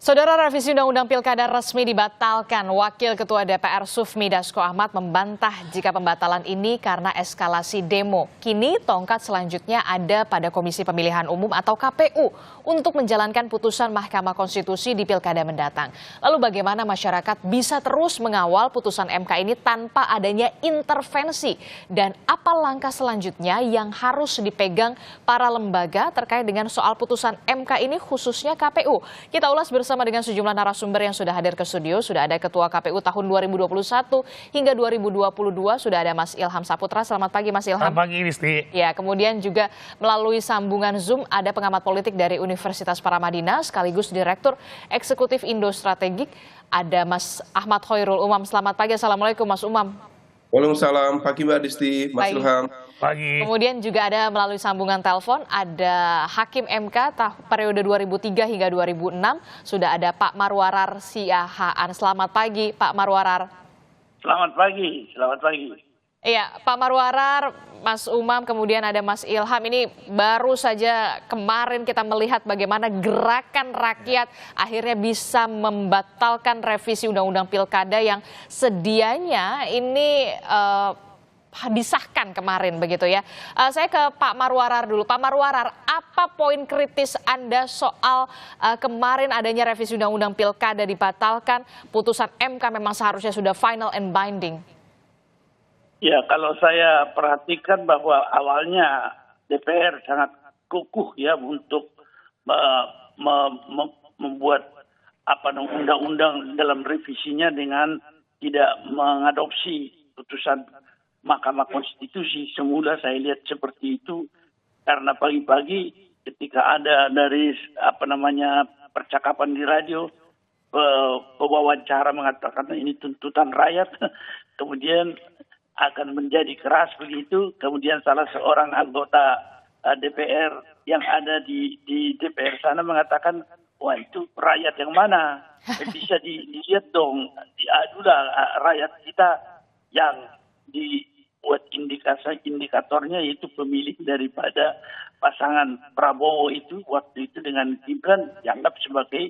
Saudara, revisi Undang-Undang Pilkada resmi dibatalkan. Wakil Ketua DPR Sufmi Dasko Ahmad membantah jika pembatalan ini karena eskalasi demo. Kini tongkat selanjutnya ada pada Komisi Pemilihan Umum atau KPU untuk menjalankan putusan Mahkamah Konstitusi di Pilkada mendatang. Lalu bagaimana masyarakat bisa terus mengawal putusan MK ini tanpa adanya intervensi? Dan apa langkah selanjutnya yang harus dipegang para lembaga terkait dengan soal putusan MK ini khususnya KPU? Kita ulas bersama dengan sejumlah narasumber yang sudah hadir ke studio. Sudah ada Ketua KPU tahun 2021 hingga 2022, sudah ada Mas Ilham Saputra. Selamat pagi Mas Ilham. Selamat pagi Risti. Ya, kemudian juga melalui sambungan Zoom ada pengamat politik dari Universitas Paramadina sekaligus Direktur Eksekutif Indo Strategik, ada Mas Ahmad Khoirul Umam. Selamat pagi, Assalamualaikum Mas Umam. Waalaikumsalam, pagi Mbak Disti, Mas Ilham. Pagi. Kemudian juga ada melalui sambungan telepon ada Hakim MK periode 2003 hingga 2006, sudah ada Pak Marwarar Siahaan. Selamat pagi Pak Marwarar. Selamat pagi, selamat pagi. Iya, Pak Marwarar, Mas Umam, kemudian ada Mas Ilham. Ini baru saja kemarin kita melihat bagaimana gerakan rakyat akhirnya bisa membatalkan revisi Undang-Undang Pilkada yang sedianya ini disahkan kemarin begitu ya. Saya ke Pak Marwarar dulu. Pak Marwarar, apa poin kritis Anda soal kemarin adanya revisi Undang-Undang Pilkada dibatalkan, putusan MK memang seharusnya sudah final and binding? Ya, kalau saya perhatikan bahwa awalnya DPR sangat kukuh ya untuk membuat undang-undang dalam revisinya dengan tidak mengadopsi putusan Mahkamah Konstitusi. Semula saya lihat seperti itu karena pagi-pagi ketika ada dari percakapan di radio, pewawancara mengatakan ini tuntutan rakyat, kemudian akan menjadi keras begitu. Kemudian salah seorang anggota DPR yang ada di DPR sana mengatakan, wah itu rakyat yang mana? Bisa dilihat dong, diadulah rakyat kita yang dibuat indikatornya yaitu pemilih daripada pasangan Prabowo itu waktu itu dengan Gibran dianggap sebagai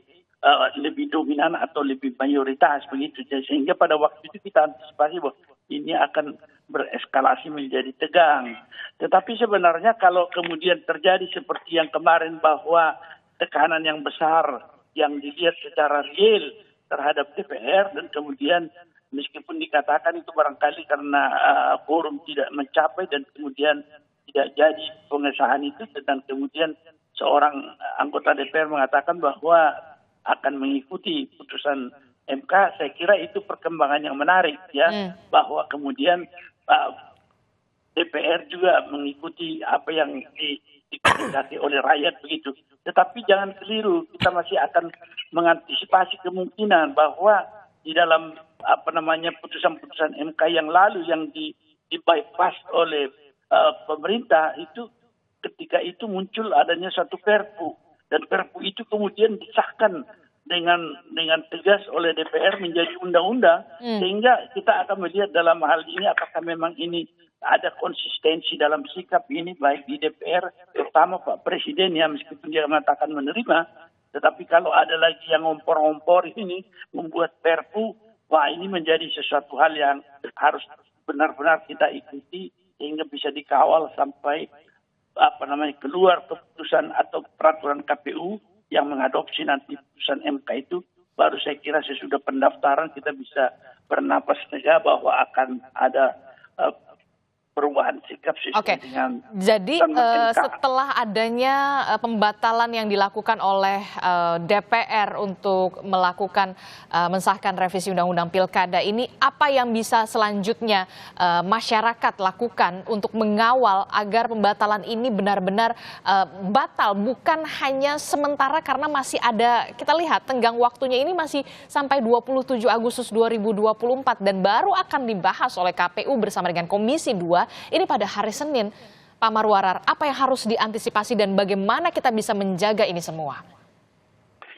lebih dominan atau lebih mayoritas begitu. Sehingga pada waktu itu kita antisipasi bahwa ini akan bereskalasi menjadi tegang. Tetapi sebenarnya kalau kemudian terjadi seperti yang kemarin bahwa tekanan yang besar yang dilihat secara real terhadap DPR dan kemudian meskipun dikatakan itu barangkali karena forum tidak mencapai dan kemudian tidak jadi pengesahan itu, dan kemudian seorang anggota DPR mengatakan bahwa akan mengikuti putusan MK, saya kira itu perkembangan yang menarik ya, bahwa kemudian DPR juga mengikuti apa yang dikehendaki oleh rakyat begitu. Tetapi jangan keliru, kita masih akan mengantisipasi kemungkinan bahwa di dalam putusan-putusan MK yang lalu yang di bypass oleh pemerintah itu, ketika itu muncul adanya satu Perpu, dan Perpu itu kemudian disahkan dengan tegas oleh DPR menjadi undang-undang, sehingga kita akan melihat dalam hal ini apakah memang ini ada konsistensi dalam sikap ini baik di DPR, terutama Pak Presiden ya, meskipun dia mengatakan menerima, tetapi kalau ada lagi yang ngompor-ngompor ini membuat Perpu, wah ini menjadi sesuatu hal yang harus benar-benar kita ikuti sehingga bisa dikawal sampai keluar keputusan atau peraturan KPU yang mengadopsi nanti putusan MK itu. Baru saya kira sesudah pendaftaran kita bisa bernapas lega bahwa akan ada perubahan sikap sesuai dengan. Jadi setelah adanya pembatalan yang dilakukan oleh DPR untuk melakukan mensahkan revisi Undang-Undang Pilkada ini, apa yang bisa selanjutnya masyarakat lakukan untuk mengawal agar pembatalan ini benar-benar batal, bukan hanya sementara karena masih ada, kita lihat tenggang waktunya ini masih sampai 27 Agustus 2024 dan baru akan dibahas oleh KPU bersama dengan Komisi 2 ini pada hari Senin. Pak Marwarar, apa yang harus diantisipasi dan bagaimana kita bisa menjaga ini semua?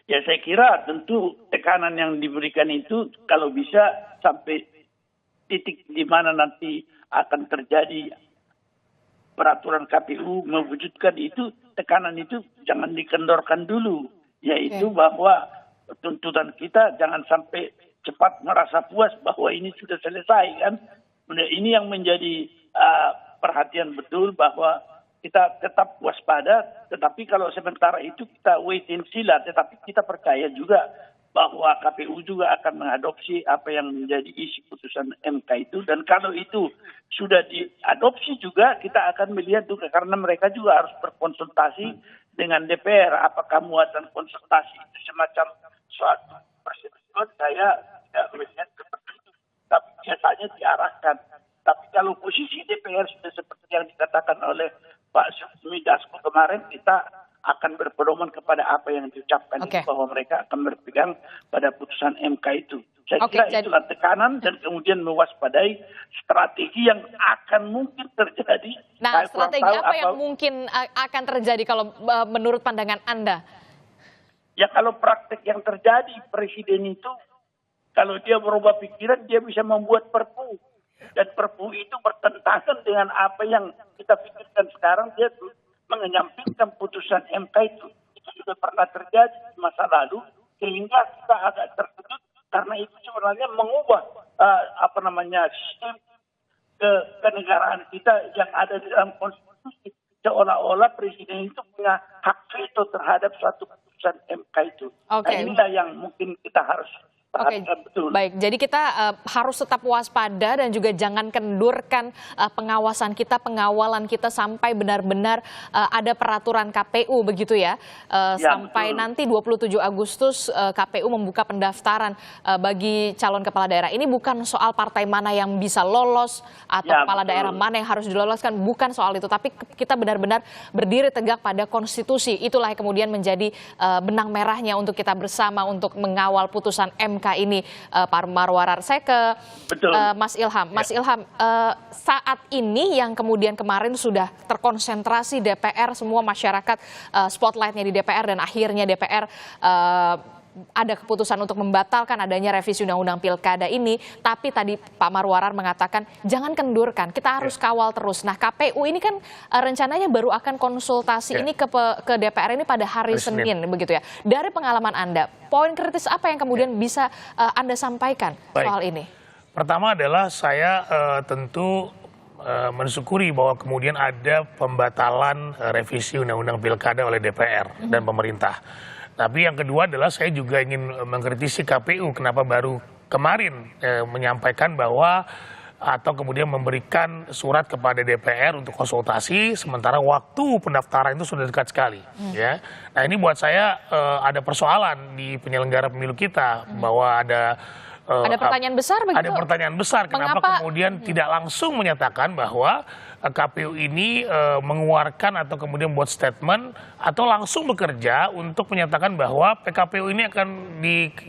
Ya, saya kira tentu tekanan yang diberikan itu kalau bisa sampai titik di mana nanti akan terjadi peraturan KPU mewujudkan itu, tekanan itu jangan dikendorkan dulu, yaitu bahwa tuntutan kita jangan sampai cepat merasa puas bahwa ini sudah selesai kan. Ini yang menjadi perhatian betul bahwa kita tetap waspada, tetapi kalau sementara itu kita wait and see lah, tetapi kita percaya juga bahwa KPU juga akan mengadopsi apa yang menjadi isi putusan MK itu, dan kalau itu sudah diadopsi juga kita akan melihat juga, karena mereka juga harus berkonsultasi dengan DPR. Apakah muatan konsultasi itu semacam suatu persetujuan, saya tidak melihat seperti itu, tapi biasanya diarahkan. Tapi kalau posisi DPR sudah seperti yang dikatakan oleh Pak Sufmi Dasko kemarin, kita akan berpedoman kepada apa yang diucapkan bahwa mereka akan berpegang pada putusan MK itu. Saya kira itulah tekanan dan kemudian mewaspadai strategi yang akan mungkin terjadi. Nah, strategi apa yang mungkin akan terjadi kalau menurut pandangan Anda? Ya, kalau praktek yang terjadi, Presiden itu kalau dia berubah pikiran, dia bisa membuat perpu. Dan perpu itu bertentangan dengan apa yang kita pikirkan sekarang. Dia menyampingkan putusan MK itu. Itu sudah pernah terjadi di masa lalu, sehingga kita agak terkejut karena itu sebenarnya mengubah sistem kenegaraan kita yang ada di dalam konstitusi. Seolah-olah Presiden itu punya hak veto terhadap suatu putusan MK itu. Nah, inilah yang mungkin kita harus betul. Baik, jadi kita harus tetap waspada dan juga jangan kendurkan pengawasan kita, pengawalan kita sampai benar-benar ada peraturan KPU begitu ya. Sampai betul. Nanti 27 Agustus KPU membuka pendaftaran bagi calon kepala daerah. Ini bukan soal partai mana yang bisa lolos atau kepala daerah mana yang harus diloloskan, bukan soal itu. Tapi kita benar-benar berdiri tegak pada konstitusi. Itulah yang kemudian menjadi benang merahnya untuk kita bersama untuk mengawal putusan MK ini, Pak Marwarar. Saya ke Mas Ilham. Mas Ilham, saat ini yang kemudian kemarin sudah terkonsentrasi DPR, semua masyarakat spotlightnya di DPR, dan akhirnya DPR ada keputusan untuk membatalkan adanya revisi Undang-Undang Pilkada ini. Tapi tadi Pak Marwarar mengatakan jangan kendurkan, kita harus kawal terus. Nah, KPU ini kan rencananya baru akan konsultasi ini ke DPR ini pada hari Senin begitu ya. Dari pengalaman Anda, poin kritis apa yang kemudian bisa Anda sampaikan soal ini? Pertama adalah saya tentu mensyukuri bahwa kemudian ada pembatalan revisi Undang-Undang Pilkada oleh DPR dan pemerintah. Tapi yang kedua adalah saya juga ingin mengkritisi KPU kenapa baru kemarin menyampaikan bahwa atau kemudian memberikan surat kepada DPR untuk konsultasi, sementara waktu pendaftaran itu sudah dekat sekali. Ya, nah ini buat saya ada persoalan di penyelenggara pemilu kita bahwa ada pertanyaan besar begitu? Ada pertanyaan besar, kenapa kemudian tidak langsung menyatakan bahwa KPU ini mengeluarkan atau kemudian buat statement atau langsung bekerja untuk menyatakan bahwa PKPU ini akan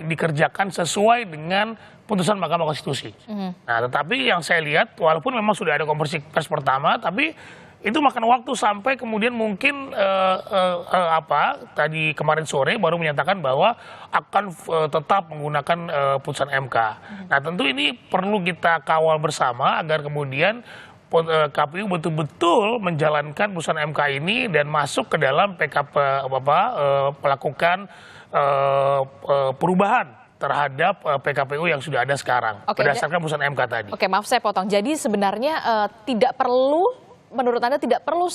dikerjakan sesuai dengan putusan Mahkamah Konstitusi. Nah, tetapi yang saya lihat, walaupun memang sudah ada konferensi pers pertama, tapi itu makan waktu sampai kemudian mungkin tadi kemarin sore baru menyatakan bahwa akan tetap menggunakan putusan MK. Nah, tentu ini perlu kita kawal bersama agar kemudian KPU betul-betul menjalankan putusan MK ini dan masuk ke dalam melakukan perubahan terhadap PKPU yang sudah ada sekarang berdasarkan putusan MK tadi. Oke, maaf saya potong. Jadi sebenarnya tidak perlu, menurut Anda tidak perlu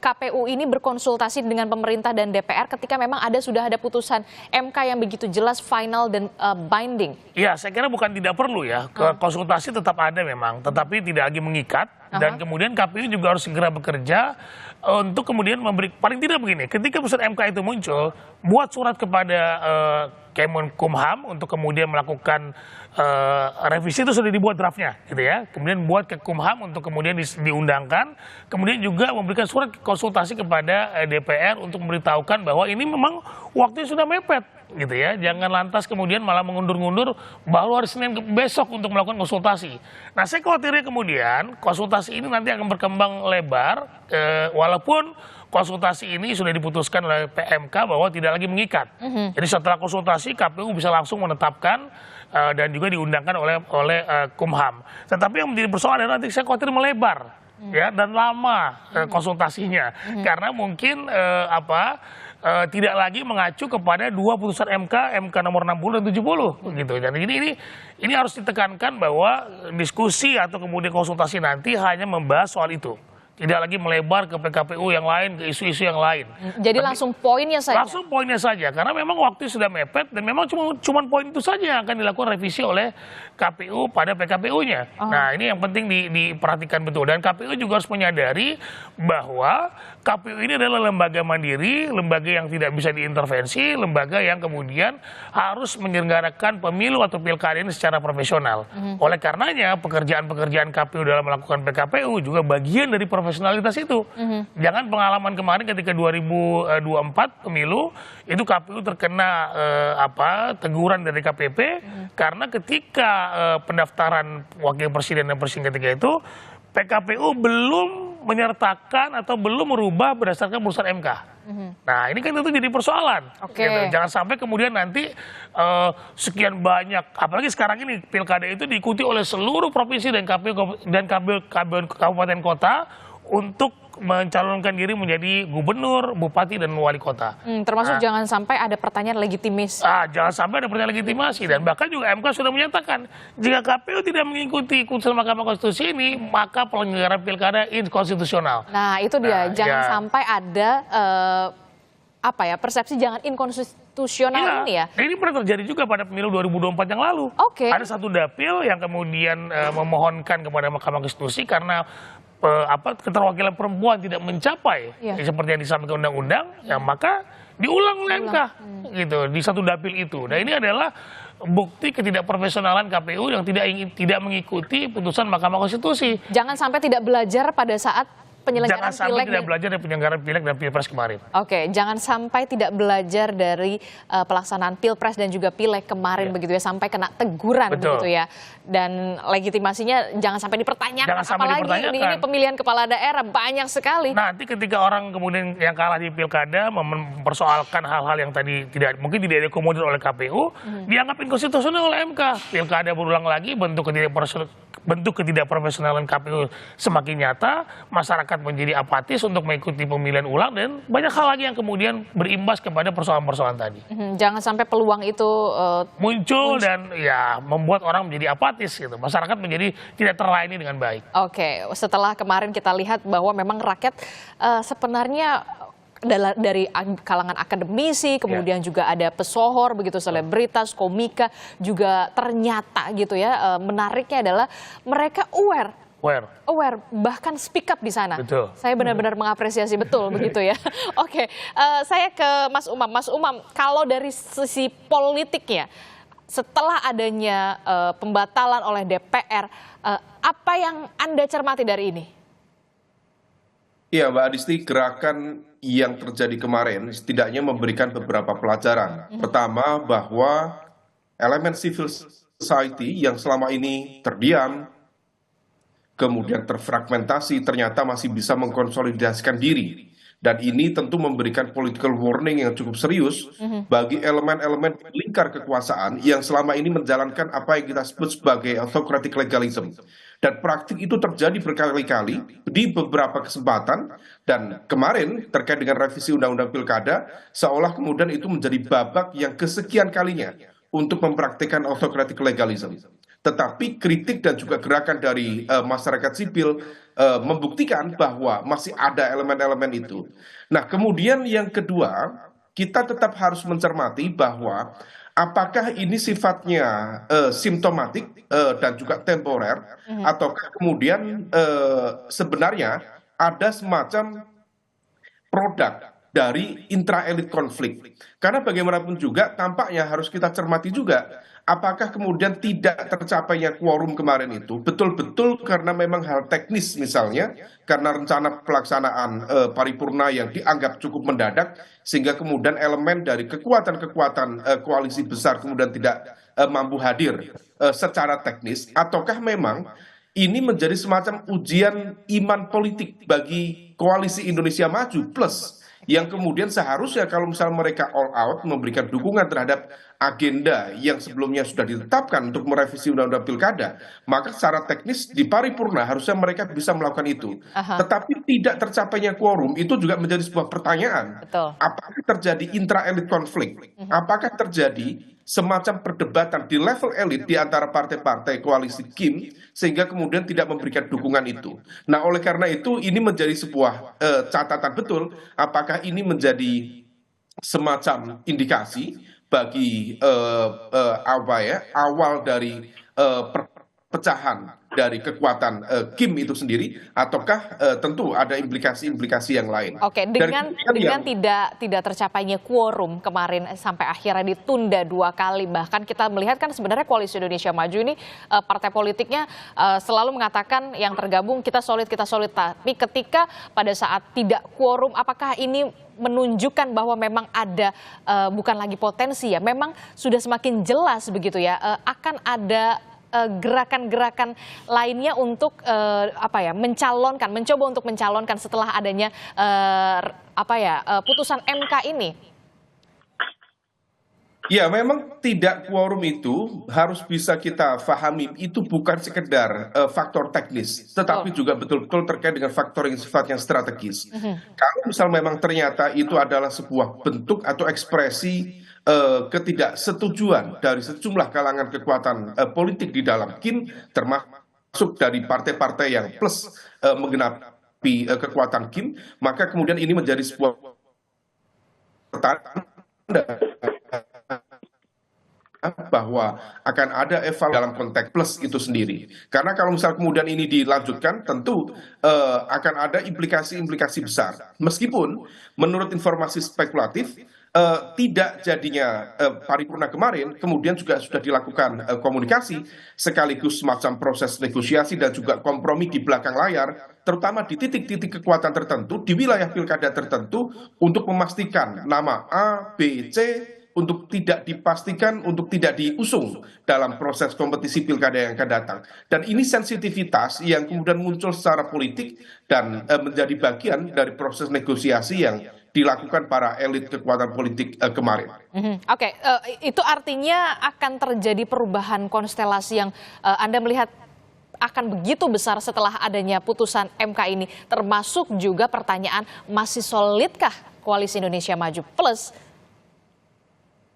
KPU ini berkonsultasi dengan pemerintah dan DPR ketika memang sudah ada putusan MK yang begitu jelas, final dan binding? Iya, saya kira bukan tidak perlu ya. Konsultasi tetap ada memang, tetapi tidak lagi mengikat. Dan kemudian KPU juga harus segera bekerja untuk kemudian paling tidak begini, ketika putusan MK itu muncul, buat surat kepada Kemenkumham untuk kemudian melakukan revisi, itu sudah dibuat draftnya gitu ya. Kemudian buat ke Kumham untuk kemudian diundangkan, kemudian juga memberikan surat konsultasi kepada DPR untuk memberitahukan bahwa ini memang waktunya sudah mepet gitu ya. Jangan lantas kemudian malah mengundur-ngundur baru hari Senin besok untuk melakukan konsultasi. Nah, saya khawatirnya kemudian konsultasi ini nanti akan berkembang lebar, walaupun konsultasi ini sudah diputuskan oleh PMK bahwa tidak lagi mengikat. Jadi setelah konsultasi KPU bisa langsung menetapkan dan juga diundangkan oleh Kumham. Tetapi yang menjadi persoalan adalah nanti saya khawatir melebar ya dan lama konsultasinya, karena mungkin tidak lagi mengacu kepada dua putusan MK nomor 60 dan 70 gitu. Dan ini harus ditekankan bahwa diskusi atau kemudian konsultasi nanti hanya membahas soal itu. Tidak lagi melebar ke PKPU yang lain, ke isu-isu yang lain. Jadi langsung poinnya saja? Langsung poinnya saja, karena memang waktu sudah mepet dan memang cuma poin itu saja yang akan dilakukan revisi oleh KPU pada PKPU-nya. Nah ini yang penting diperhatikan betul. Dan KPU juga harus menyadari bahwa KPU ini adalah lembaga mandiri, lembaga yang tidak bisa diintervensi, lembaga yang kemudian harus menyelenggarakan pemilu atau pilkada ini secara profesional. Oleh karenanya pekerjaan-pekerjaan KPU dalam melakukan PKPU juga bagian dari profesionalitas itu. Jangan pengalaman kemarin ketika 2024 pemilu itu KPU terkena teguran dari KPP karena ketika pendaftaran wakil presiden dan presiden ketika itu PKPU belum menyertakan atau belum merubah berdasarkan putusan MK. Nah ini kan tentu jadi persoalan. Gitu. Jangan sampai kemudian nanti sekian banyak, apalagi sekarang ini pilkada itu diikuti oleh seluruh provinsi dan kabupaten kota untuk mencalonkan diri menjadi gubernur, bupati, dan wali kota. Termasuk jangan sampai ada pertanyaan legitimis. Jangan sampai ada pertanyaan legitimasi. Dan bahkan juga MK sudah menyatakan, jika KPU tidak mengikuti putusan Mahkamah Konstitusi ini, maka penyelenggaraan pilkada inkonstitusional. Nah itu dia, jangan sampai ada persepsi jangan inkonstitusional ini ya. Ini pernah terjadi juga pada pemilu 2024 yang lalu. Ada satu dapil yang kemudian memohonkan kepada Mahkamah Konstitusi karena keterwakilan perempuan tidak mencapai seperti yang disampaikan undang-undang, ya maka diulang oleh MK gitu di satu dapil itu. Nah ini adalah bukti ketidakprofesionalan KPU yang tidak mengikuti putusan Mahkamah Konstitusi. Jangan sampai tidak belajar pada saat penyelenggaraan Jangan sampai tidak belajar dari penyelenggaraan pileg dan pilpres kemarin. Jangan sampai tidak belajar dari pelaksanaan pilpres dan juga pileg kemarin begitu ya, sampai kena teguran begitu ya. Dan legitimasinya jangan sampai dipertanyakan. Apalagi ini pemilihan kepala daerah banyak sekali. Nanti ketika orang kemudian yang kalah di pilkada mempersoalkan hal-hal yang tadi mungkin tidak diakomodir oleh KPU, dianggap inkonstitusional oleh MK. Pilkada berulang lagi, bentuk ketidakprofesionalan KPU semakin nyata, masyarakat menjadi apatis untuk mengikuti pemilihan ulang, dan banyak hal lagi yang kemudian berimbas kepada persoalan-persoalan tadi. Jangan sampai peluang itu muncul dan ya membuat orang menjadi apatis gitu. Masyarakat menjadi tidak terlayani dengan baik. Setelah kemarin kita lihat bahwa memang rakyat sebenarnya dari kalangan akademisi, kemudian juga ada pesohor, begitu selebritas, komika, juga ternyata gitu ya, menariknya adalah mereka aware, bahkan speak up di sana. Betul. Saya benar-benar mengapresiasi betul begitu ya. Saya ke Mas Umam. Mas Umam, kalau dari sisi politiknya, setelah adanya pembatalan oleh DPR, apa yang Anda cermati dari ini? Iya, Mbak Adisti, gerakan yang terjadi kemarin setidaknya memberikan beberapa pelajaran. Pertama, bahwa elemen civil society yang selama ini terdiam, kemudian terfragmentasi, ternyata masih bisa mengkonsolidasikan diri. Dan ini tentu memberikan political warning yang cukup serius bagi elemen-elemen lingkar kekuasaan yang selama ini menjalankan apa yang kita sebut sebagai autocratic legalism. Dan praktik itu terjadi berkali-kali di beberapa kesempatan, dan kemarin terkait dengan revisi Undang-Undang Pilkada, seolah kemudian itu menjadi babak yang kesekian kalinya untuk mempraktikkan autocratic legalism. Tetapi kritik dan juga gerakan dari masyarakat sipil membuktikan bahwa masih ada elemen-elemen itu. Nah, kemudian yang kedua, kita tetap harus mencermati bahwa apakah ini sifatnya simptomatik dan juga temporer, atau kemudian sebenarnya ada semacam produk dari intra-elit konflik. Karena bagaimanapun juga tampaknya harus kita cermati juga, apakah kemudian tidak tercapainya quorum kemarin itu betul-betul karena memang hal teknis, misalnya karena rencana pelaksanaan paripurna yang dianggap cukup mendadak, sehingga kemudian elemen dari kekuatan-kekuatan koalisi besar kemudian tidak mampu hadir secara teknis, ataukah memang ini menjadi semacam ujian iman politik bagi koalisi Indonesia Maju Plus, yang kemudian seharusnya kalau misalnya mereka all out memberikan dukungan terhadap agenda yang sebelumnya sudah ditetapkan untuk merevisi undang-undang pilkada, maka secara teknis di paripurna harusnya mereka bisa melakukan itu. Aha, Tetapi tidak tercapainya quorum itu juga menjadi sebuah pertanyaan. betul. Apakah terjadi intra-elit konflik? Apakah terjadi semacam perdebatan di level elit di antara partai-partai koalisi Kim sehingga kemudian tidak memberikan dukungan itu. Nah, oleh karena itu ini menjadi sebuah catatan betul apakah ini menjadi semacam indikasi bagi apa ya awal dari perpecahan dari kekuatan Kim itu sendiri, ataukah tentu ada implikasi-implikasi yang lain. Oke, Dan kemudian dengan tidak tercapainya quorum kemarin sampai akhirnya ditunda 2 kali, bahkan kita melihat kan sebenarnya Koalisi Indonesia Maju ini partai politiknya selalu mengatakan yang tergabung kita solid, tapi ketika pada saat tidak quorum, apakah ini menunjukkan bahwa memang ada bukan lagi potensi ya, memang sudah semakin jelas begitu ya, akan ada gerakan-gerakan lainnya untuk mencoba untuk mencalonkan setelah adanya putusan MK ini. ya, memang tidak quorum itu harus bisa kita pahami itu bukan sekedar faktor teknis, tetapi juga betul-betul terkait dengan faktor yang sifatnya strategis. Kalau misal memang ternyata itu adalah sebuah bentuk atau ekspresi ketidaksetujuan dari sejumlah kalangan kekuatan politik di dalam Kim, termasuk dari partai-partai yang plus menggenapi kekuatan Kim, maka kemudian ini menjadi sebuah pertanda bahwa akan ada evaluasi dalam konteks plus itu sendiri. Karena kalau misal kemudian ini dilanjutkan, tentu akan ada implikasi-implikasi besar. Meskipun menurut informasi spekulatif, tidak jadinya paripurna kemarin, kemudian juga sudah dilakukan komunikasi, sekaligus semacam proses negosiasi dan juga kompromi di belakang layar, terutama di titik-titik kekuatan tertentu, di wilayah pilkada tertentu, untuk memastikan nama A, B, C, untuk tidak dipastikan, untuk tidak diusung dalam proses kompetisi pilkada yang akan datang. Dan ini sensitivitas yang kemudian muncul secara politik dan menjadi bagian dari proses negosiasi yang dilakukan para elit kekuatan politik kemarin. Oke, itu artinya akan terjadi perubahan konstelasi yang Anda melihat akan begitu besar setelah adanya putusan MK ini, termasuk juga pertanyaan masih solidkah Koalisi Indonesia Maju Plus?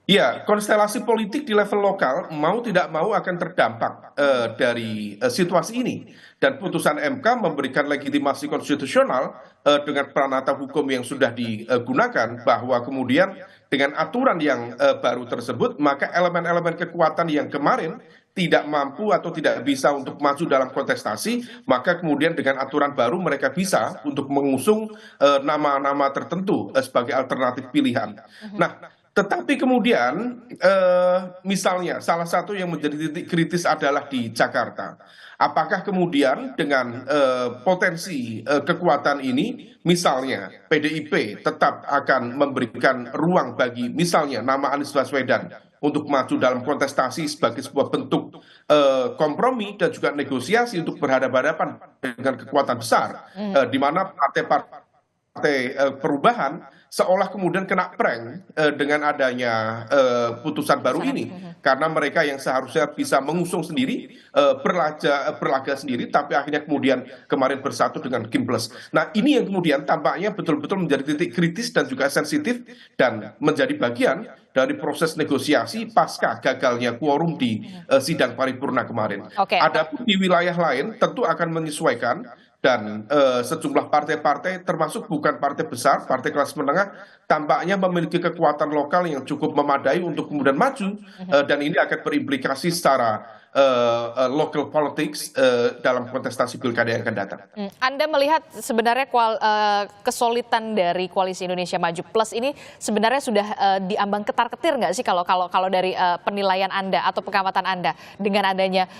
Ya, konstelasi politik di level lokal mau tidak mau akan terdampak dari situasi ini. Dan putusan MK memberikan legitimasi konstitusional dengan peranata hukum yang sudah digunakan, bahwa kemudian dengan aturan yang baru tersebut, maka elemen-elemen kekuatan yang kemarin tidak mampu atau tidak bisa untuk maju dalam kontestasi, maka kemudian dengan aturan baru mereka bisa untuk mengusung nama-nama tertentu sebagai alternatif pilihan. Nah, tetapi kemudian misalnya salah satu yang menjadi titik kritis adalah di Jakarta. Apakah kemudian dengan potensi kekuatan ini, misalnya PDIP tetap akan memberikan ruang bagi misalnya nama Anies Baswedan untuk maju dalam kontestasi sebagai sebuah bentuk kompromi dan juga negosiasi untuk berhadapan-hadapan dengan kekuatan besar, di mana partai-partai perubahan seolah kemudian kena prank dengan adanya putusan baru ini, karena mereka yang seharusnya bisa mengusung sendiri, berlaga sendiri, tapi akhirnya kemudian kemarin bersatu dengan Kim Plus. Nah, ini yang kemudian tampaknya betul-betul menjadi titik kritis dan juga sensitif dan menjadi bagian dari proses negosiasi pasca gagalnya quorum di sidang paripurna kemarin. Adapun di wilayah lain tentu akan menyesuaikan, dan sejumlah partai-partai termasuk bukan partai besar, partai kelas menengah, tampaknya memiliki kekuatan lokal yang cukup memadai untuk kemudian maju, dan ini akan berimplikasi secara local politics dalam kontestasi pilkada yang akan datang. Anda melihat sebenarnya kesulitan dari Koalisi Indonesia Maju Plus ini sebenarnya sudah diambang ketar-ketir nggak sih kalau dari penilaian Anda atau pengamatan Anda dengan adanya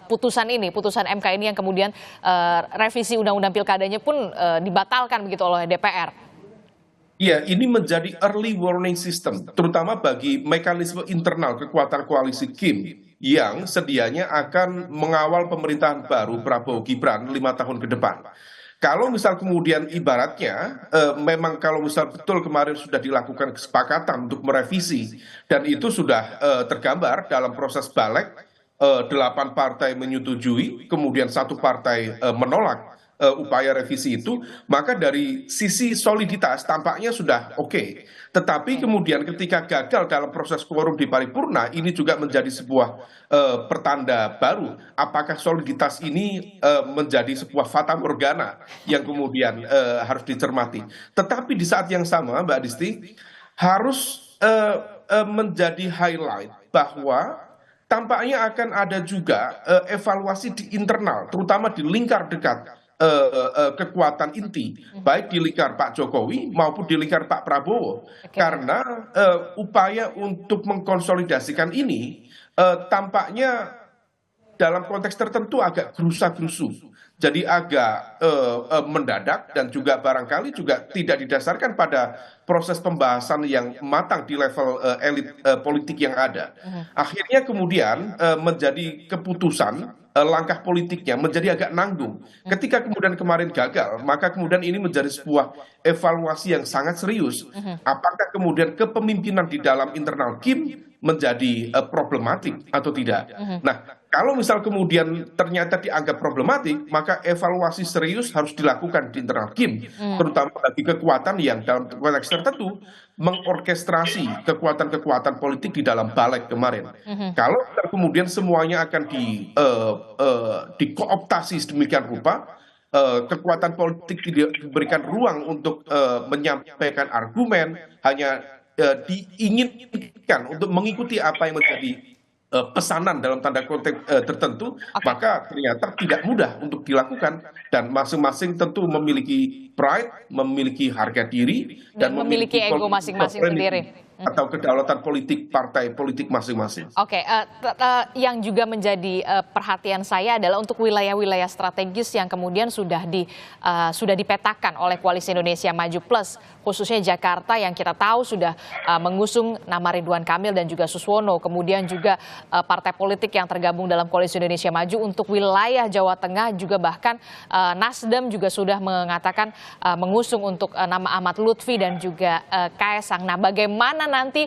putusan MK ini yang kemudian revisi undang-undang pilkadanya pun dibatalkan begitu oleh DPR? Iya, ini menjadi early warning system, terutama bagi mekanisme internal kekuatan koalisi Kim yang sedianya akan mengawal pemerintahan baru Prabowo Gibran 5 tahun ke depan. Kalau misal kemudian ibaratnya memang kalau misal betul kemarin sudah dilakukan kesepakatan untuk merevisi dan itu sudah tergambar dalam proses balik, 8 partai menyetujui, kemudian 1 partai menolak upaya revisi itu, maka dari sisi soliditas tampaknya sudah oke. Tetapi kemudian ketika gagal dalam proses quorum di paripurna, ini juga menjadi sebuah pertanda baru. Apakah soliditas ini menjadi sebuah fata morgana yang kemudian harus dicermati. Tetapi di saat yang sama, Mbak Disti, harus menjadi highlight bahwa tampaknya akan ada juga evaluasi di internal, terutama di lingkar dekat kekuatan inti, baik di lingkar Pak Jokowi maupun di lingkar Pak Prabowo. Karena upaya untuk mengkonsolidasikan ini tampaknya dalam konteks tertentu agak gerusa-gerusu. Jadi agak mendadak dan juga barangkali juga tidak didasarkan pada proses pembahasan yang matang di level elit politik yang ada. Akhirnya kemudian menjadi keputusan langkah politiknya menjadi agak nanggung. Ketika kemudian kemarin gagal, maka kemudian ini menjadi sebuah evaluasi yang sangat serius. Apakah kemudian kepemimpinan di dalam internal Kim menjadi problematik atau tidak? Nah, kalau misal kemudian ternyata dianggap problematik, maka evaluasi serius harus dilakukan di internal Kim, terutama bagi kekuatan yang dalam konteks tertentu mengorkestrasi kekuatan-kekuatan politik di dalam balik kemarin. Kalau kemudian semuanya akan dikooptasi sedemikian rupa, kekuatan politik diberikan ruang untuk menyampaikan argumen, hanya diinginkan untuk mengikuti apa yang menjadi pesanan dalam tanda kutip tertentu, maka ternyata tidak mudah untuk dilakukan dan masing-masing tentu memiliki pride, memiliki harga diri dan memiliki ego masing-masing sendiri atau kedaulatan politik partai politik masing-masing. Oke, yang juga menjadi perhatian saya adalah untuk wilayah-wilayah strategis yang kemudian sudah dipetakan oleh Koalisi Indonesia Maju Plus, khususnya Jakarta yang kita tahu sudah mengusung nama Ridwan Kamil dan juga Suswono, kemudian juga partai politik yang tergabung dalam Koalisi Indonesia Maju untuk wilayah Jawa Tengah juga bahkan Nasdem juga sudah mengatakan mengusung untuk nama Ahmad Lutfi dan juga Kaesang. Nah, bagaimana nanti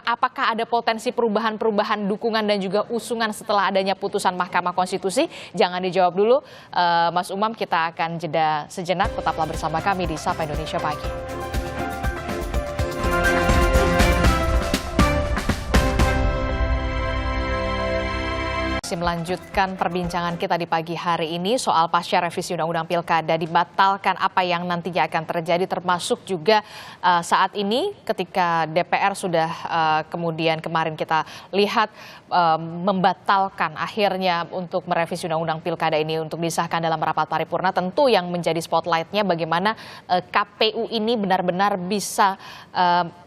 apakah ada potensi perubahan-perubahan dukungan dan juga usungan setelah adanya putusan Mahkamah Konstitusi? Jangan dijawab dulu, Mas Umam, kita akan jeda sejenak. Tetaplah bersama kami di Sapa Indonesia Pagi. Melanjutkan perbincangan kita di pagi hari ini soal pasca revisi Undang-Undang Pilkada dibatalkan, apa yang nantinya akan terjadi, termasuk juga saat ini ketika DPR sudah kemudian kemarin kita lihat membatalkan akhirnya untuk merevisi Undang-Undang Pilkada ini untuk disahkan dalam rapat paripurna. Tentu yang menjadi spotlightnya bagaimana KPU ini benar-benar bisa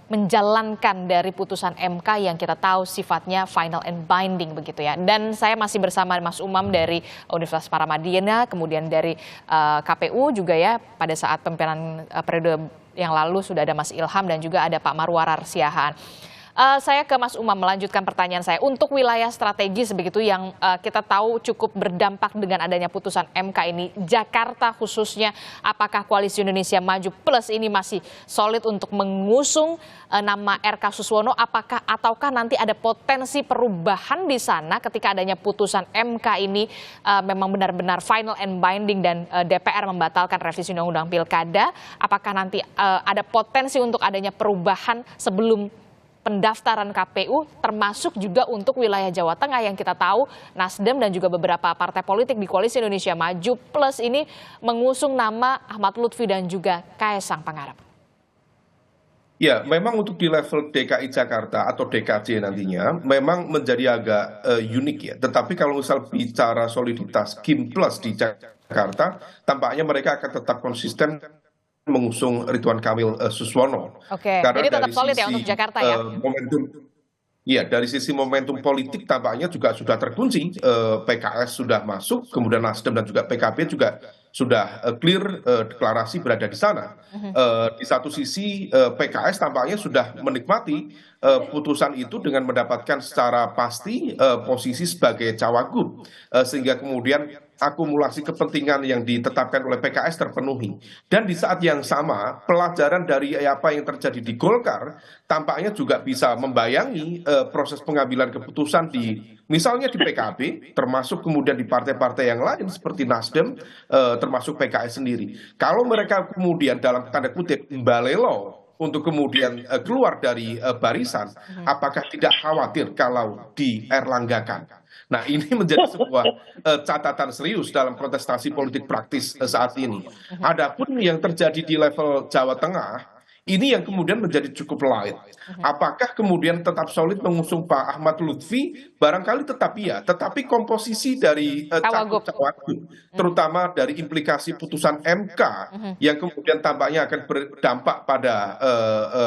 menjalankan dari putusan MK yang kita tahu sifatnya final and binding begitu ya. Dan saya masih bersama Mas Umam dari Universitas Paramadina, kemudian dari KPU juga ya, pada saat pimpinan periode yang lalu sudah ada Mas Ilham dan juga ada Pak Marwarar Siahaan. Saya ke Mas Umam melanjutkan pertanyaan saya. Untuk wilayah strategis begitu yang kita tahu cukup berdampak dengan adanya putusan MK ini, Jakarta khususnya, apakah Koalisi Indonesia Maju Plus ini masih solid untuk mengusung nama RK Suswono? Ataukah nanti ada potensi perubahan di sana ketika adanya putusan MK ini memang benar-benar final and binding dan DPR membatalkan revisi Undang-Undang Pilkada? Apakah nanti ada potensi untuk adanya perubahan sebelum pendaftaran KPU, termasuk juga untuk wilayah Jawa Tengah yang kita tahu Nasdem dan juga beberapa partai politik di Koalisi Indonesia Maju Plus ini mengusung nama Ahmad Lutfi dan juga Kaesang Pangarep? Ya, memang untuk di level DKI Jakarta atau DKJ nantinya memang menjadi agak unik ya. Tetapi kalau misal bicara soliditas Kim Plus di Jakarta, tampaknya mereka akan tetap konsisten mengusung Ridwan Kamil Suswono. Oke, jadi tetap solid ya untuk Jakarta ya? Iya, dari sisi momentum politik tampaknya juga sudah terkunci. PKS sudah masuk, kemudian Nasdem dan juga PKB juga sudah clear deklarasi berada di sana. Di satu sisi PKS tampaknya sudah menikmati putusan itu dengan mendapatkan secara pasti posisi sebagai cawagup, sehingga kemudian akumulasi kepentingan yang ditetapkan oleh PKS terpenuhi. Dan di saat yang sama, pelajaran dari apa yang terjadi di Golkar tampaknya juga bisa membayangi proses pengambilan keputusan di misalnya di PKB, termasuk kemudian di partai-partai yang lain seperti Nasdem, termasuk PKS sendiri. Kalau mereka kemudian dalam tanda kutip balelo untuk kemudian keluar dari barisan, apakah tidak khawatir kalau dierlanggakan? Nah, ini menjadi sebuah catatan serius dalam kontestasi politik praktis saat ini. Adapun yang terjadi di level Jawa Tengah, ini yang kemudian menjadi cukup light. Apakah kemudian tetap solid mengusung Pak Ahmad Lutfi? Barangkali tetap iya, tetapi komposisi dari cawagup, terutama dari implikasi putusan MK yang kemudian tampaknya akan berdampak pada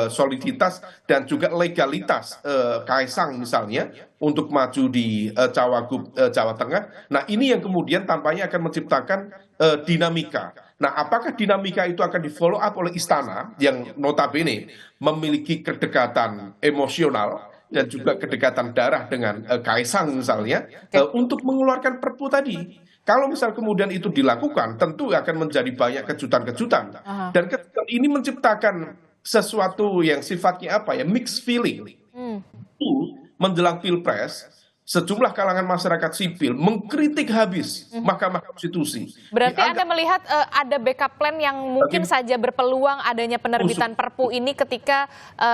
soliditas dan juga legalitas Kaisang misalnya untuk maju di cawagup Jawa Tengah. Nah, ini yang kemudian tampaknya akan menciptakan dinamika. Nah, apakah dinamika itu akan di-follow up oleh Istana yang notabene memiliki kedekatan emosional dan juga kedekatan darah dengan Kaisang misalnya, untuk mengeluarkan Perpu tadi? Kalau misal kemudian itu dilakukan, tentu akan menjadi banyak kejutan-kejutan. Dan kejutan ini menciptakan sesuatu yang sifatnya apa ya, mixed feeling. Menjelang Pilpres, sejumlah kalangan masyarakat sipil mengkritik habis Mahkamah Konstitusi. Berarti Anda melihat ada backup plan yang mungkin saja berpeluang adanya penerbitan Perpu ini ketika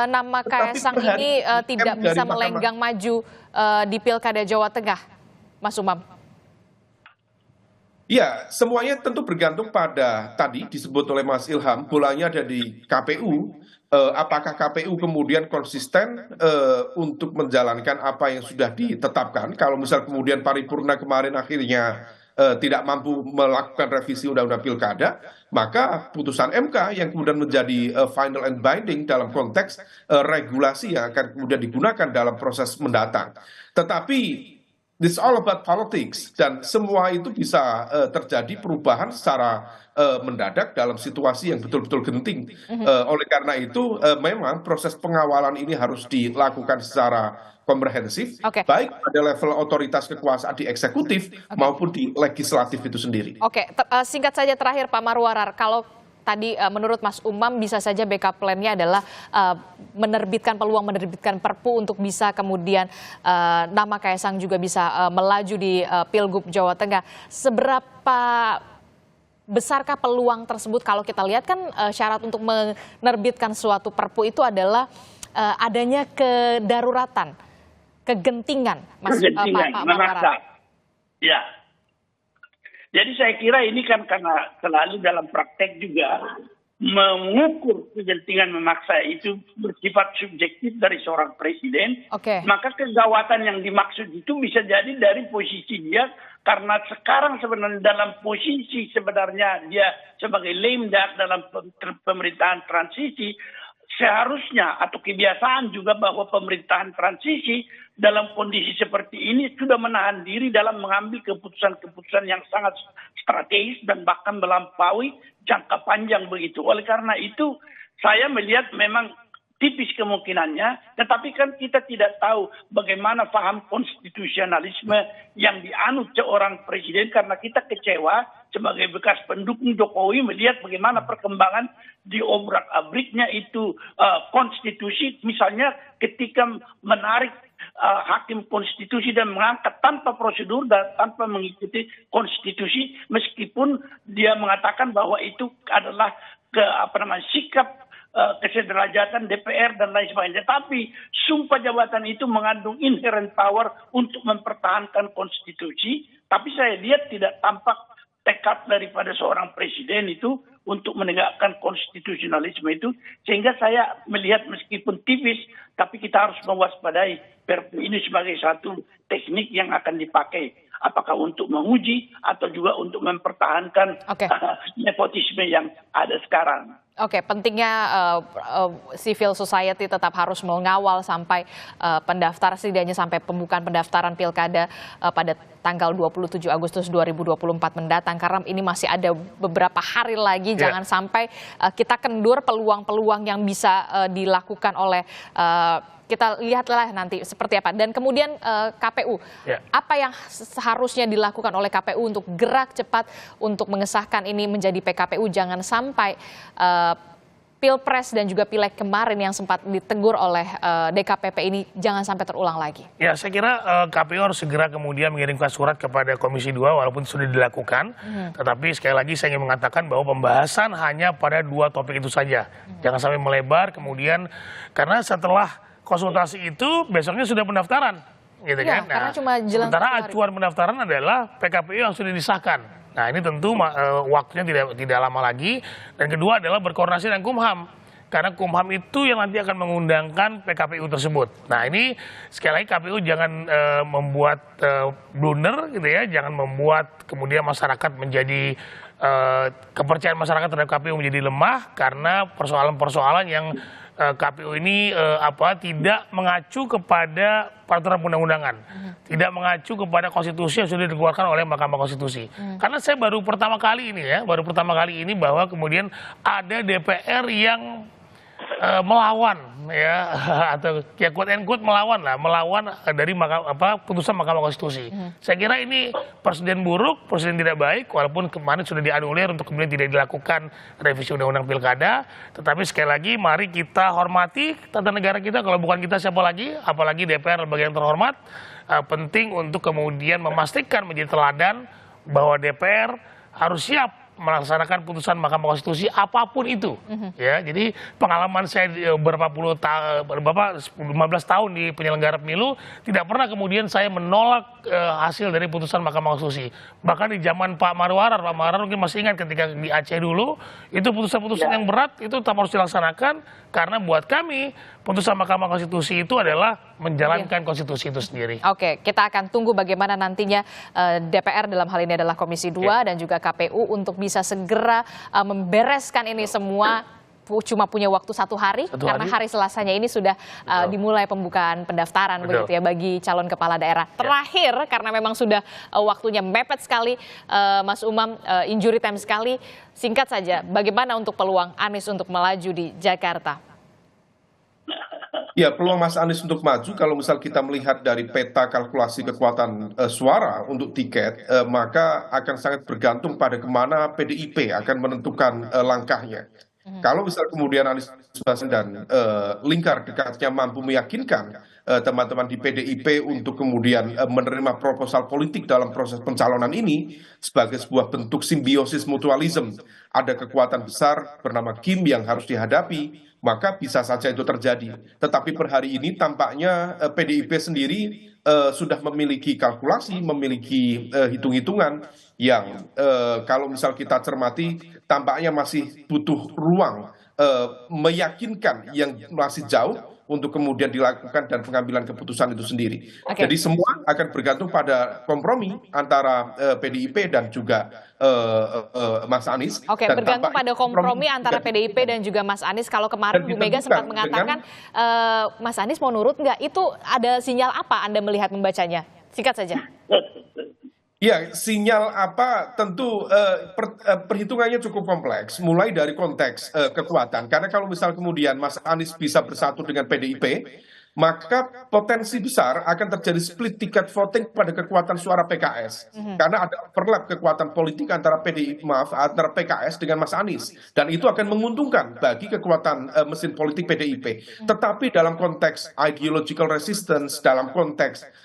nama Kaisang ini tidak bisa melenggang maju di Pilkada Jawa Tengah, Mas Umam? Ya, semuanya tentu bergantung pada tadi disebut oleh Mas Ilham, bolanya ada di KPU. Apakah KPU kemudian konsisten untuk menjalankan apa yang sudah ditetapkan? Kalau misal kemudian paripurna kemarin akhirnya tidak mampu melakukan revisi undang-undang pilkada, maka putusan MK yang kemudian menjadi final and binding dalam konteks regulasi yang akan kemudian digunakan dalam proses mendatang. Tetapi this all about politics, dan semua itu bisa terjadi perubahan secara mendadak dalam situasi yang betul-betul genting. Oleh karena itu memang proses pengawalan ini harus dilakukan secara komprehensif, baik pada level otoritas kekuasaan di eksekutif maupun di legislatif itu sendiri. Singkat saja terakhir Pak Marwarar, kalau tadi menurut Mas Umam bisa saja backup plan-nya adalah menerbitkan Perpu untuk bisa kemudian nama Kaisang juga bisa melaju di Pilgub Jawa Tengah. Seberapa besarkah peluang tersebut? Kalau kita lihat kan syarat untuk menerbitkan suatu Perpu itu adalah adanya kedaruratan, kegentingan, Mas Pak Marwarar. Ya. Jadi saya kira ini kan karena selalu dalam praktek juga mengukur kegentingan memaksa itu bersifat subjektif dari seorang presiden, maka kegawatan yang dimaksud itu bisa jadi dari posisi dia, karena sekarang sebenarnya dalam posisi sebenarnya dia sebagai lame duck dalam pemerintahan transisi, seharusnya atau kebiasaan juga bahwa pemerintahan transisi dalam kondisi seperti ini sudah menahan diri dalam mengambil keputusan-keputusan yang sangat strategis dan bahkan melampaui jangka panjang begitu. Oleh karena itu saya melihat memang tipis kemungkinannya, tetapi kan kita tidak tahu bagaimana paham konstitusionalisme yang dianut seorang presiden, karena kita kecewa sebagai bekas pendukung Jokowi melihat bagaimana perkembangan di obrak-abriknya itu konstitusi, misalnya ketika menarik hakim konstitusi dan mengangkat tanpa prosedur dan tanpa mengikuti konstitusi, meskipun dia mengatakan bahwa itu adalah sikap kesederajatan DPR dan lain sebagainya. Tapi sumpah jabatan itu mengandung inherent power untuk mempertahankan konstitusi, tapi saya lihat tidak tampak tekad daripada seorang presiden itu untuk menegakkan konstitusionalisme itu, sehingga saya melihat meskipun tipis, tapi kita harus mewaspadai Perpu ini sebagai satu teknik yang akan dipakai, apakah untuk menguji atau juga untuk mempertahankan nepotisme yang ada sekarang. Pentingnya civil society tetap harus mengawal sampai pendaftar, setidaknya sampai pembukaan pendaftaran pilkada pada tanggal 27 Agustus 2024 mendatang, karena ini masih ada beberapa hari lagi. Jangan sampai kita kendur peluang-peluang yang bisa dilakukan oleh kita lihatlah nanti seperti apa. Dan kemudian KPU, apa yang seharusnya dilakukan oleh KPU untuk gerak cepat untuk mengesahkan ini menjadi PKPU, jangan sampai Pilpres dan juga Pileg kemarin yang sempat ditegur oleh DKPP ini jangan sampai terulang lagi. Ya, saya kira KPU harus segera kemudian mengirimkan surat kepada Komisi 2 walaupun sudah dilakukan. Tetapi sekali lagi saya ingin mengatakan bahwa pembahasan hanya pada 2 topik itu saja. Jangan sampai melebar kemudian, karena setelah konsultasi itu besoknya sudah pendaftaran. Gitu ya, kan? Karena cuma jelang sementara acuan pendaftaran adalah PKPU yang sudah disahkan. Nah, ini tentu waktunya tidak lama lagi. Dan kedua adalah berkoordinasi dengan Kumham. Karena Kumham itu yang nanti akan mengundangkan PKPU tersebut. Nah, ini sekali lagi KPU jangan membuat blunder gitu ya. Jangan membuat kemudian masyarakat menjadi kepercayaan masyarakat terhadap KPU menjadi lemah karena persoalan-persoalan yang KPU ini tidak mengacu kepada peraturan undang-undangan, tidak mengacu kepada konstitusi yang sudah dikeluarkan oleh Mahkamah Konstitusi. Karena saya baru pertama kali ini bahwa kemudian ada DPR yang melawan ya atau ya quote and quote melawan dari putusan Mahkamah Konstitusi. Saya kira ini presiden buruk, presiden tidak baik, walaupun kemarin sudah dianulir untuk kemudian tidak dilakukan revisi undang-undang pilkada. Tetapi sekali lagi mari kita hormati tata negara kita, kalau bukan kita siapa lagi, apalagi DPR lembaga yang terhormat. Penting untuk kemudian memastikan menjadi teladan bahwa DPR harus siap melaksanakan putusan Mahkamah Konstitusi apapun itu. Ya, jadi pengalaman saya beberapa 15 tahun di penyelenggara pemilu tidak pernah kemudian saya menolak hasil dari putusan Mahkamah Konstitusi. Bahkan di zaman Pak Marwarar mungkin masih ingat ketika di Aceh dulu, itu putusan-putusan yang berat itu tetap harus dilaksanakan karena buat kami putusan Mahkamah Konstitusi itu adalah menjalankan konstitusi itu sendiri. Oke, kita akan tunggu bagaimana nantinya DPR dalam hal ini adalah Komisi 2 dan juga KPU untuk bisa segera membereskan ini semua. Cuma punya waktu 1 hari, karena hari Selasanya ini sudah dimulai pembukaan pendaftaran begitu ya bagi calon kepala daerah. Terakhir, karena memang sudah waktunya mepet sekali, Mas Umam, injury time sekali, singkat saja, bagaimana untuk peluang Anies untuk melaju di Jakarta? Ya, peluang Mas Anies untuk maju kalau misal kita melihat dari peta kalkulasi kekuatan suara untuk tiket, maka akan sangat bergantung pada kemana PDIP akan menentukan langkahnya. Kalau misal kemudian Anies Baswedan dan lingkar dekatnya mampu meyakinkan teman-teman di PDIP untuk kemudian menerima proposal politik dalam proses pencalonan ini sebagai sebuah bentuk simbiosis mutualisme, ada kekuatan besar bernama Kim yang harus dihadapi, maka bisa saja itu terjadi. Tetapi per hari ini tampaknya PDIP sendiri sudah memiliki kalkulasi, memiliki hitung-hitungan yang kalau misal kita cermati tampaknya masih butuh ruang meyakinkan yang masih jauh untuk kemudian dilakukan dan pengambilan keputusan itu sendiri. Jadi semua akan bergantung pada kompromi antara PDIP dan juga Mas Anies. Oke, bergantung pada kompromi antara PDIP dan juga Mas Anies. Kalau kemarin Bu Mega sempat mengatakan Mas Anies mau nurut nggak? Itu ada sinyal apa Anda melihat membacanya? Singkat saja. Ya, sinyal apa tentu perhitungannya cukup kompleks, mulai dari konteks kekuatan. Karena kalau misal kemudian Mas Anies bisa bersatu dengan PDIP, maka potensi besar akan terjadi split ticket voting pada kekuatan suara PKS. Karena ada overlap kekuatan politik antara antara PKS dengan Mas Anies. Dan itu akan menguntungkan bagi kekuatan mesin politik PDIP. Tetapi dalam konteks ideological resistance, dalam konteks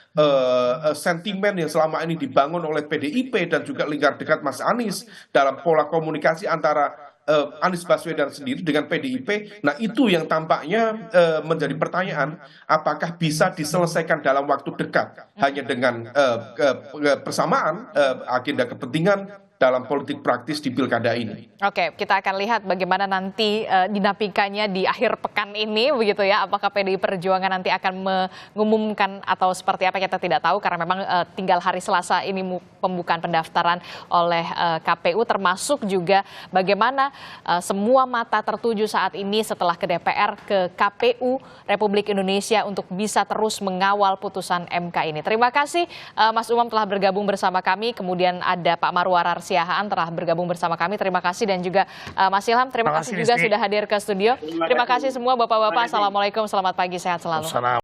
sentimen yang selama ini dibangun oleh PDIP dan juga lingkar dekat Mas Anies dalam pola komunikasi antara Anies Baswedan sendiri dengan PDIP, nah itu yang tampaknya menjadi pertanyaan, apakah bisa diselesaikan dalam waktu dekat hanya dengan persamaan agenda kepentingan dalam politik praktis di pilkada ini. Oke, kita akan lihat bagaimana nanti dinamikanya di akhir pekan ini, begitu ya. Apakah PDI Perjuangan nanti akan mengumumkan atau seperti apa kita tidak tahu, karena memang tinggal hari Selasa ini pembukaan pendaftaran oleh KPU, termasuk juga bagaimana semua mata tertuju saat ini setelah ke DPR, ke KPU Republik Indonesia untuk bisa terus mengawal putusan MK ini. Terima kasih Mas Umam telah bergabung bersama kami, kemudian ada Pak Marwarar Siahaan telah bergabung bersama kami. Terima kasih, dan juga Mas Ilham, terima kasih juga sudah hadir ke studio. Terima kasih semua Bapak-Bapak. Assalamualaikum, selamat pagi, sehat selalu.